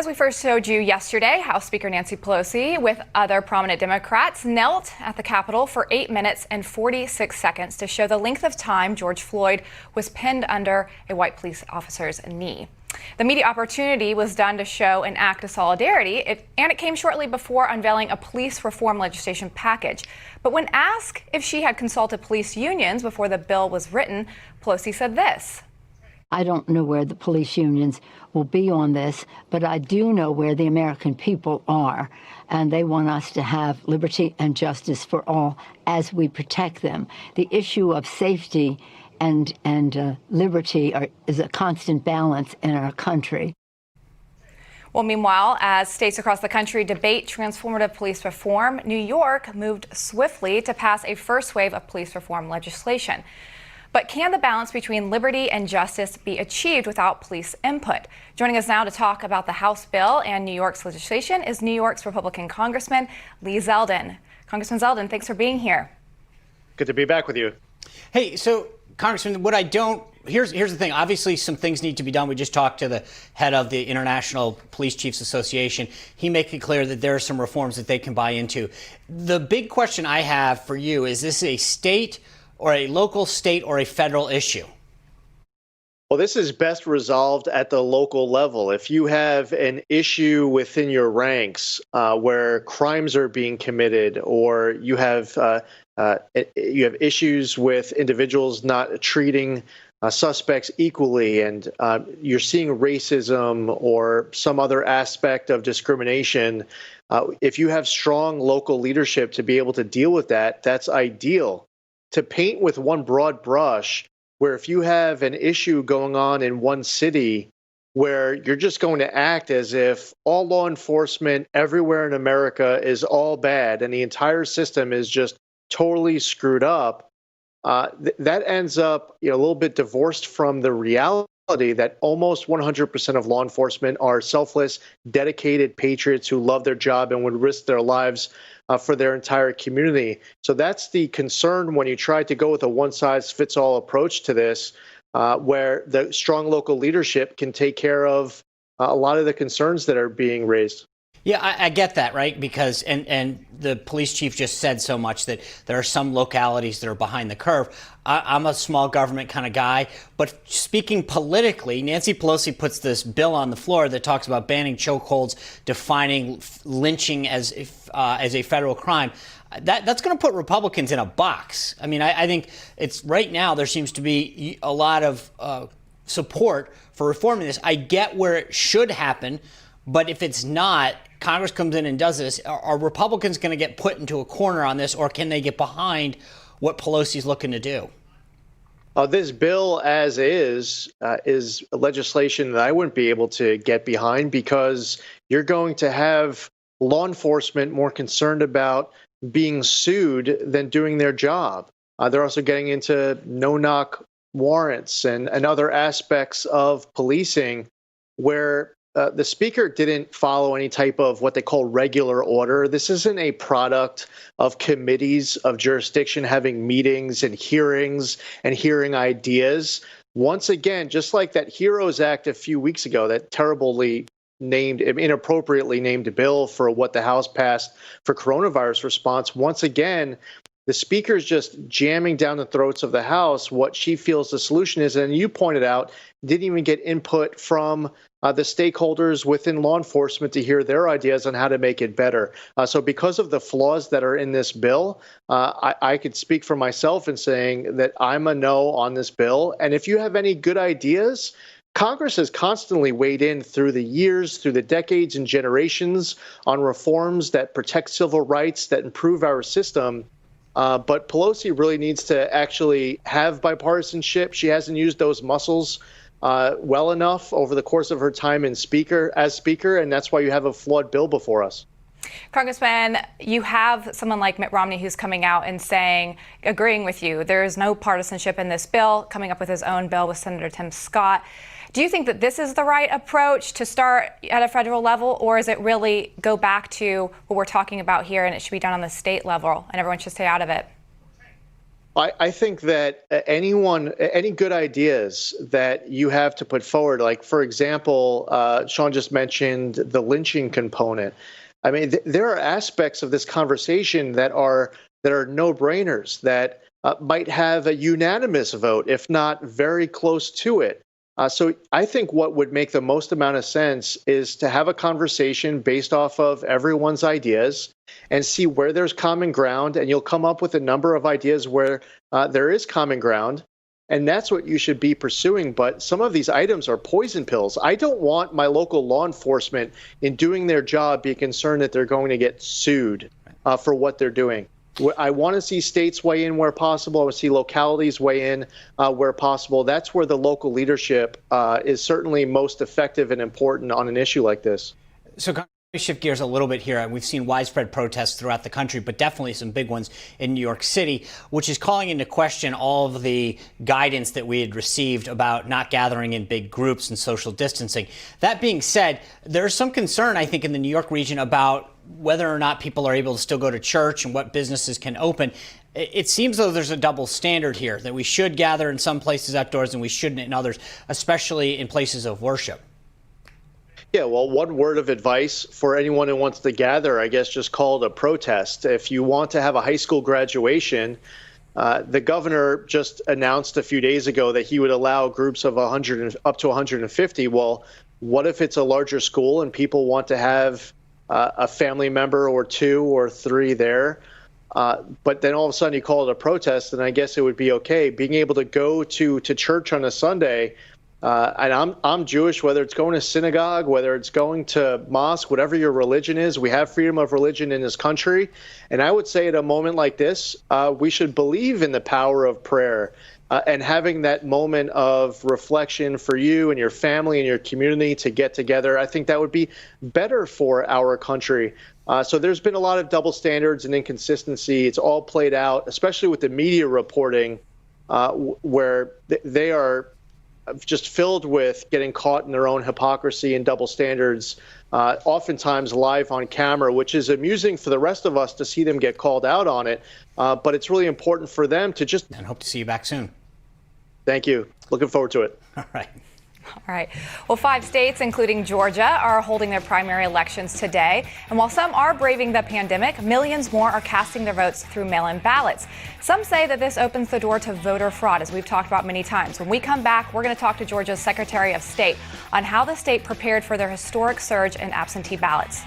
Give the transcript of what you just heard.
As we first showed you yesterday, House Speaker Nancy Pelosi with other prominent Democrats knelt at the Capitol for 8 minutes and 46 seconds to show the length of time George Floyd was pinned under a white police officer's knee. The media opportunity was done to show an act of solidarity, and it came shortly before unveiling a police reform legislation package. But when asked if she had consulted police unions before the bill was written, Pelosi said this. I don't know where the police unions will be on this, but I do know where the American people are, and they want us to have liberty and justice for all as we protect them. The issue of safety and liberty is a constant balance in our country. Well, meanwhile, as states across the country debate transformative police reform, New York moved swiftly to pass a first wave of police reform legislation. But can the balance between liberty and justice be achieved without police input? Joining us now to talk about the House bill and New York's legislation is New York's Republican Congressman Lee Zeldin. Congressman Zeldin, thanks for being here. Good to be back with you. Hey, so Congressman, here's the thing. Obviously, some things need to be done. We just talked to the head of the International Police Chiefs Association. He made it clear that there are some reforms that they can buy into. The big question I have for you is this a state or a local, state, or a federal issue? Well, this is best resolved at the local level. If you have an issue within your ranks where crimes are being committed, or you have issues with individuals not treating suspects equally, and you're seeing racism or some other aspect of discrimination, if you have strong local leadership to be able to deal with that, that's ideal. To paint with one broad brush, where if you have an issue going on in one city where you're just going to act as if all law enforcement everywhere in America is all bad and the entire system is just totally screwed up, that ends up a little bit divorced from the reality that almost 100% of law enforcement are selfless, dedicated patriots who love their job and would risk their lives for their entire community. So that's the concern when you try to go with a one-size-fits-all approach to this, where the strong local leadership can take care of a lot of the concerns that are being raised. Yeah, I get that, right? Because, and the police chief just said so much that there are some localities that are behind the curve. I'm a small government kind of guy, but speaking politically, Nancy Pelosi puts this bill on the floor that talks about banning chokeholds, defining lynching as a federal crime. That's going to put Republicans in a box. I mean, I think it's right now there seems to be a lot of support for reforming this. I get where it should happen, but if it's not, Congress comes in and does this, are Republicans going to get put into a corner on this, or can they get behind what Pelosi's looking to do? This bill, as is legislation that I wouldn't be able to get behind, because you're going to have law enforcement more concerned about being sued than doing their job. They're also getting into no-knock warrants and other aspects of policing where the speaker didn't follow any type of what they call regular order. This isn't a product of committees of jurisdiction having meetings and hearings and hearing ideas. Once again, just like that HEROES Act a few weeks ago, that inappropriately named bill for what the House passed for coronavirus response, once again, the speaker is just jamming down the throats of the House what she feels the solution is. And you pointed out, didn't even get input from the stakeholders within law enforcement to hear their ideas on how to make it better. So because of the flaws that are in this bill, I could speak for myself in saying that I'm a no on this bill. And if you have any good ideas, Congress has constantly weighed in through the years, through the decades and generations on reforms that protect civil rights, that improve our system. But Pelosi really needs to actually have bipartisanship. She hasn't used those muscles well enough over the course of her time as speaker, and that's why you have a flawed bill before us. Congressman, you have someone like Mitt Romney who's coming out and saying, agreeing with you, there is no partisanship in this bill, coming up with his own bill with Senator Tim Scott. Do you think that this is the right approach to start at a federal level, or is it really go back to what we're talking about here and it should be done on the state level and everyone should stay out of it? I think that any good ideas that you have to put forward, like, for example, Sean just mentioned the lynching component. I mean, there are aspects of this conversation that are no-brainers that might have a unanimous vote, if not very close to it. So I think what would make the most amount of sense is to have a conversation based off of everyone's ideas and see where there's common ground. And you'll come up with a number of ideas where there is common ground. And that's what you should be pursuing. But some of these items are poison pills. I don't want my local law enforcement, in doing their job, be concerned that they're going to get sued for what they're doing. I want to see states weigh in where possible. I want to see localities weigh in where possible. That's where the local leadership is certainly most effective and important on an issue like this. So can we shift gears a little bit here? We've seen widespread protests throughout the country, but definitely some big ones in New York City, which is calling into question all of the guidance that we had received about not gathering in big groups and social distancing. That being said, there's some concern, I think, in the New York region about whether or not people are able to still go to church and what businesses can open. It seems though there's a double standard here, that we should gather in some places outdoors and we shouldn't in others, especially in places of worship. Yeah, well, one word of advice for anyone who wants to gather, I guess, just call it a protest. If you want to have a high school graduation, the governor just announced a few days ago that he would allow groups of 100 up to 150. Well, what if it's a larger school and people want to have a family member or two or three there? But then all of a sudden you call it a protest, and I guess it would be okay. Being able to go to church on a Sunday, and I'm Jewish, whether it's going to synagogue, whether it's going to mosque, whatever your religion is, we have freedom of religion in this country. And I would say at a moment like this, we should believe in the power of prayer. And having that moment of reflection for you and your family and your community to get together, I think that would be better for our country. So there's been a lot of double standards and inconsistency. It's all played out, especially with the media reporting, where they are just filled with getting caught in their own hypocrisy and double standards, oftentimes live on camera, which is amusing for the rest of us to see them get called out on it. But it's really important for them to just... And hope to see you back soon. Thank you. Looking forward to it. All right. All right. Well, 5 states, including Georgia, are holding their primary elections today. And while some are braving the pandemic, millions more are casting their votes through mail-in ballots. Some say that this opens the door to voter fraud, as we've talked about many times. When we come back, we're going to talk to Georgia's Secretary of State on how the state prepared for their historic surge in absentee ballots.